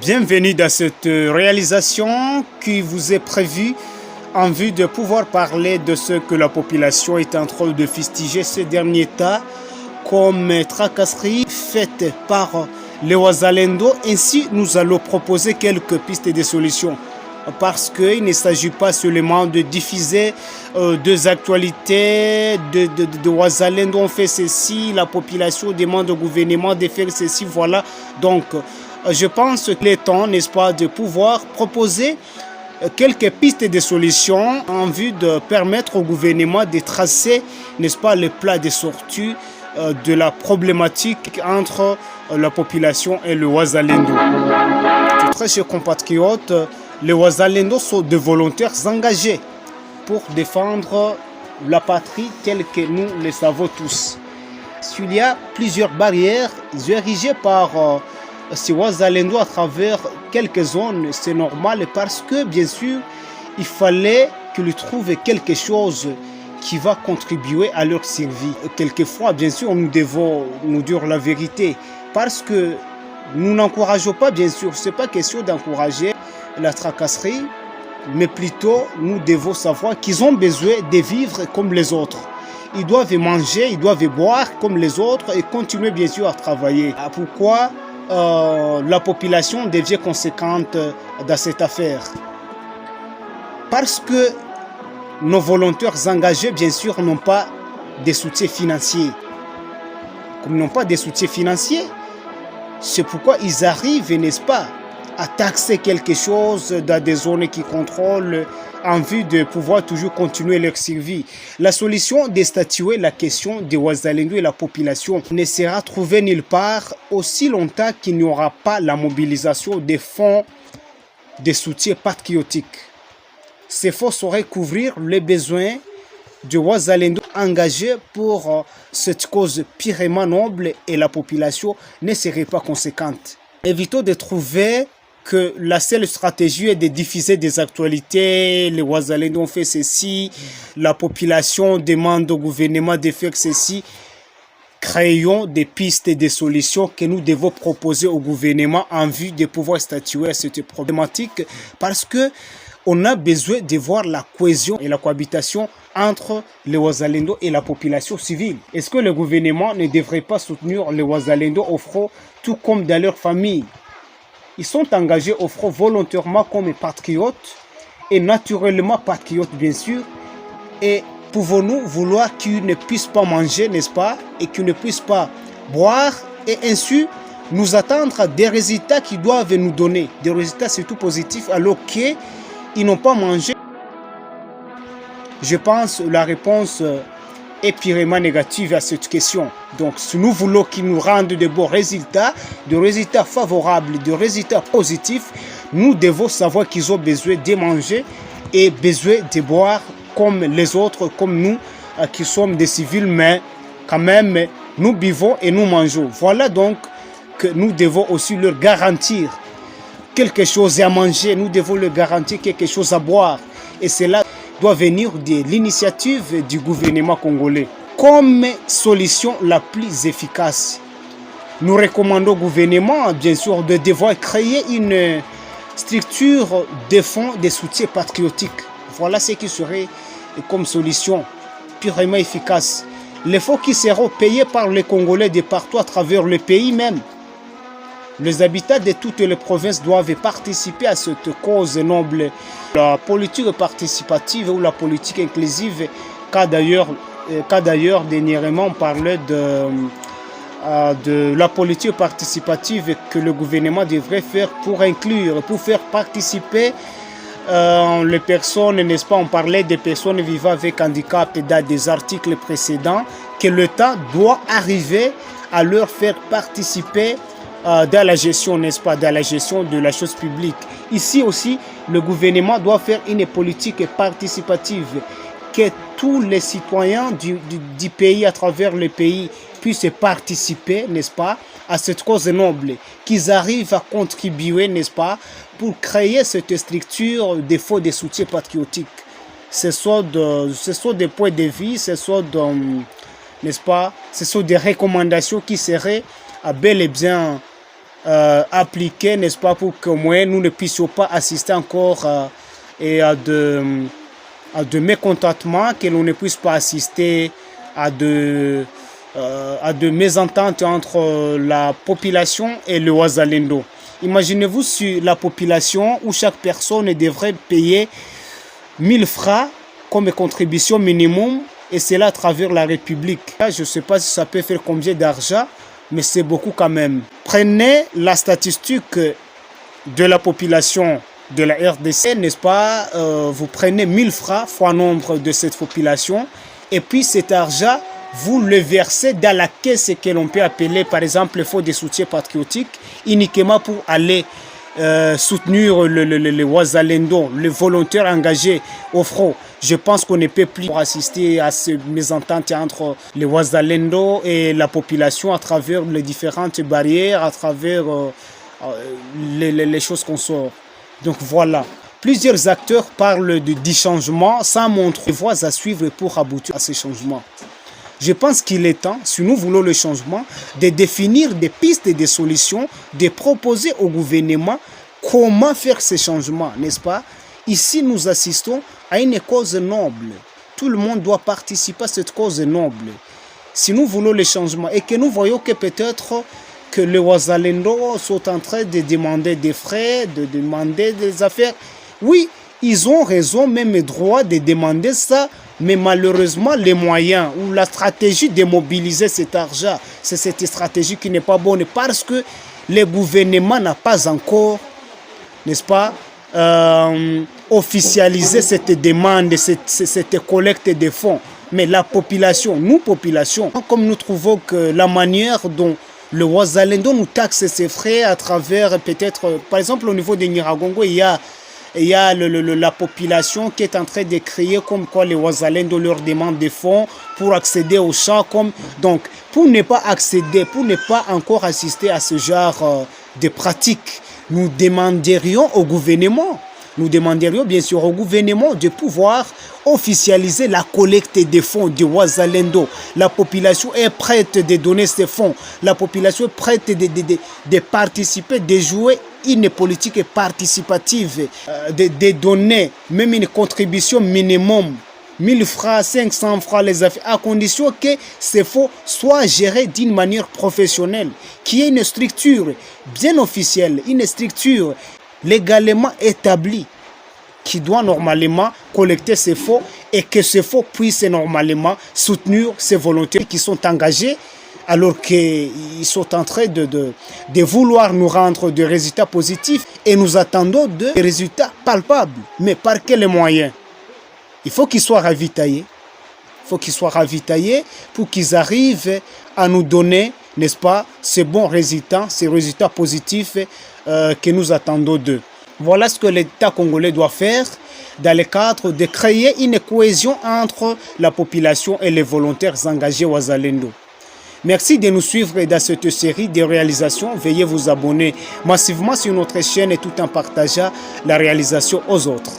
Bienvenue dans cette réalisation qui vous est prévue en vue de pouvoir parler de ce que la population est en train de fustiger ces derniers temps comme tracasserie faite par les Wazalendo. Ainsi, nous allons proposer quelques pistes de solutions. Parce qu'il ne s'agit pas seulement de diffuser des actualités de Wazalendo, on fait ceci, la population demande au gouvernement de faire ceci, voilà. Donc, je pense qu'il est temps, n'est-ce pas, de pouvoir proposer quelques pistes de solutions en vue de permettre au gouvernement de tracer, n'est-ce pas, le plat de sortie de la problématique entre la population et le Wazalendo. Très chers compatriotes, les Wazalendo sont des volontaires engagés pour défendre la patrie telle que nous le savons tous. Il y a plusieurs barrières érigées par ces Wazalendo à travers quelques zones, c'est normal parce que bien sûr, il fallait qu'ils trouvent quelque chose qui va contribuer à leur survie. Quelquefois, bien sûr, nous devons nous dire la vérité parce que nous n'encourageons pas, bien sûr, ce n'est pas question d'encourager la tracasserie, mais plutôt nous devons savoir qu'ils ont besoin de vivre comme les autres. Ils doivent manger, ils doivent boire comme les autres et continuer bien sûr à travailler. Pourquoi la population devient conséquente dans cette affaire? Parce que nos volontaires engagés, bien sûr, n'ont pas de soutien financier. Comme ils n'ont pas de soutien financier, c'est pourquoi ils arrivent, n'est-ce pas, à taxer quelque chose dans des zones qui contrôlent en vue de pouvoir toujours continuer leur survie. La solution de statuer la question des Wazalendo et la population ne sera trouvée nulle part aussi longtemps qu'il n'y aura pas la mobilisation des fonds de soutien patriotique. Ces fonds sauraient couvrir les besoins de Wazalendo engagés pour cette cause purement noble et la population ne serait pas conséquente. Évitons de trouver que la seule stratégie est de diffuser des actualités, les Wazalendo ont fait ceci, la population demande au gouvernement de faire ceci. Créons des pistes et des solutions que nous devons proposer au gouvernement en vue de pouvoir statuer à cette problématique parce que on a besoin de voir la cohésion et la cohabitation entre les Wazalendo et la population civile. Est-ce que le gouvernement ne devrait pas soutenir les Wazalendo au front tout comme dans leur famille? Ils sont engagés au front volontairement comme patriotes et naturellement patriotes bien sûr. Et pouvons-nous vouloir qu'ils ne puissent pas manger, n'est-ce pas, et qu'ils ne puissent pas boire et ainsi nous attendre des résultats qu'ils doivent nous donner, des résultats surtout positifs alors qu'ils n'ont pas mangé? Je pense que la réponse est purement négative à cette question. Donc, si nous voulons qu'ils nous rendent de bons résultats, de résultats favorables, de résultats positifs, nous devons savoir qu'ils ont besoin de manger et besoin de boire comme les autres, comme nous qui sommes des civils, mais quand même, nous buvons et nous mangeons. Voilà donc que nous devons aussi leur garantir quelque chose à manger, nous devons leur garantir quelque chose à boire. Et cela doit venir de l'initiative du gouvernement congolais. Comme solution la plus efficace, nous recommandons au gouvernement, bien sûr, de devoir créer une structure de fonds de soutien patriotique. Voilà ce qui serait comme solution purement efficace. Les fonds qui seront payés par les Congolais de partout à travers le pays même. Les habitants de toutes les provinces doivent participer à cette cause noble. La politique participative ou la politique inclusive, qu'a d'ailleurs dernièrement on parlait de la politique participative que le gouvernement devrait faire pour inclure, pour faire participer les personnes, n'est-ce pas, on parlait des personnes vivant avec handicap dans des articles précédents, que l'État doit arriver à leur faire participer dans la gestion, n'est-ce pas, dans la gestion de la chose publique. Ici aussi, le gouvernement doit faire une politique participative, que tous les citoyens du pays, à travers le pays, puissent participer, n'est-ce pas, à cette cause noble, qu'ils arrivent à contribuer, n'est-ce pas, pour créer cette structure de fonds de soutien patriotique. Ce sont des points de vue, n'est-ce pas, ce sont des recommandations qui seraient bel et bien appliquer, n'est-ce pas, pour qu'au moins nous ne puissions pas assister encore à de mécontentements, que l'on ne puisse pas assister à de mésententes entre la population et le Wazalendo. Imaginez-vous sur la population où chaque personne devrait payer 1000 francs comme contribution minimum, et cela à travers la République. Je ne sais pas si ça peut faire combien d'argent, mais c'est beaucoup quand même. Prenez la statistique de la population de la RDC, n'est-ce pas? Vous prenez 1000 francs fois nombre de cette population, et puis cet argent, vous le versez dans la caisse que l'on peut appeler, par exemple, le fonds de soutien patriotique, uniquement pour aller soutenir le Wazalendo, les volontaires engagés au front. Je pense qu'on ne peut plus assister à ces mésententes entre les Wazalendo et la population à travers les différentes barrières, à travers les choses qu'on sort. Donc voilà, plusieurs acteurs parlent du changement sans montrer les voies à suivre pour aboutir à ces changements. Je pense qu'il est temps, si nous voulons le changement, de définir des pistes et des solutions, de proposer au gouvernement comment faire ces changements, n'est-ce pas? Ici, nous assistons à une cause noble. Tout le monde doit participer à cette cause noble. Si nous voulons le changement et que nous voyons que peut-être que les Wazalendo sont en train de demander des frais, de demander des affaires, oui, ils ont raison, même droit de demander ça, mais malheureusement, les moyens ou la stratégie de mobiliser cet argent, c'est cette stratégie qui n'est pas bonne parce que le gouvernement n'a pas encore, n'est-ce pas, officialisé cette demande, cette collecte de fonds. Mais la population, nous, population, comme nous trouvons que la manière dont le Wazalendo nous taxe ses frais à travers peut-être, par exemple, au niveau de Nyiragongo, il y a la population qui est en train de crier comme quoi les Wazalendo leur demandent des fonds pour accéder aux champs. Donc, pour ne pas accéder, pour ne pas encore assister à ce genre de pratiques, nous demanderions au gouvernement, bien sûr au gouvernement de pouvoir officialiser la collecte des fonds du Wazalendo. La population est prête de donner ces fonds. La population est prête de participer, de jouer une politique participative, de donner même une contribution minimum, 1000 francs, 500 francs les affaires, à condition que ces fonds soient gérés d'une manière professionnelle, qui est une structure bien officielle, une structure légalement établie, qui doit normalement collecter ces fonds et que ces fonds puissent normalement soutenir ces volontaires qui sont engagés alors qu'ils sont en train de vouloir nous rendre des résultats positifs et nous attendons des résultats palpables. Mais par quels moyens? Il faut qu'ils soient ravitaillés. Il faut qu'ils soient ravitaillés pour qu'ils arrivent à nous donner, n'est-ce pas, ces bons résultats, ces résultats positifs que nous attendons d'eux. Voilà ce que l'État congolais doit faire dans le cadre de créer une cohésion entre la population et les volontaires engagés Wazalendo. Merci de nous suivre dans cette série de réalisations. Veuillez vous abonner massivement sur notre chaîne et tout en partageant la réalisation aux autres.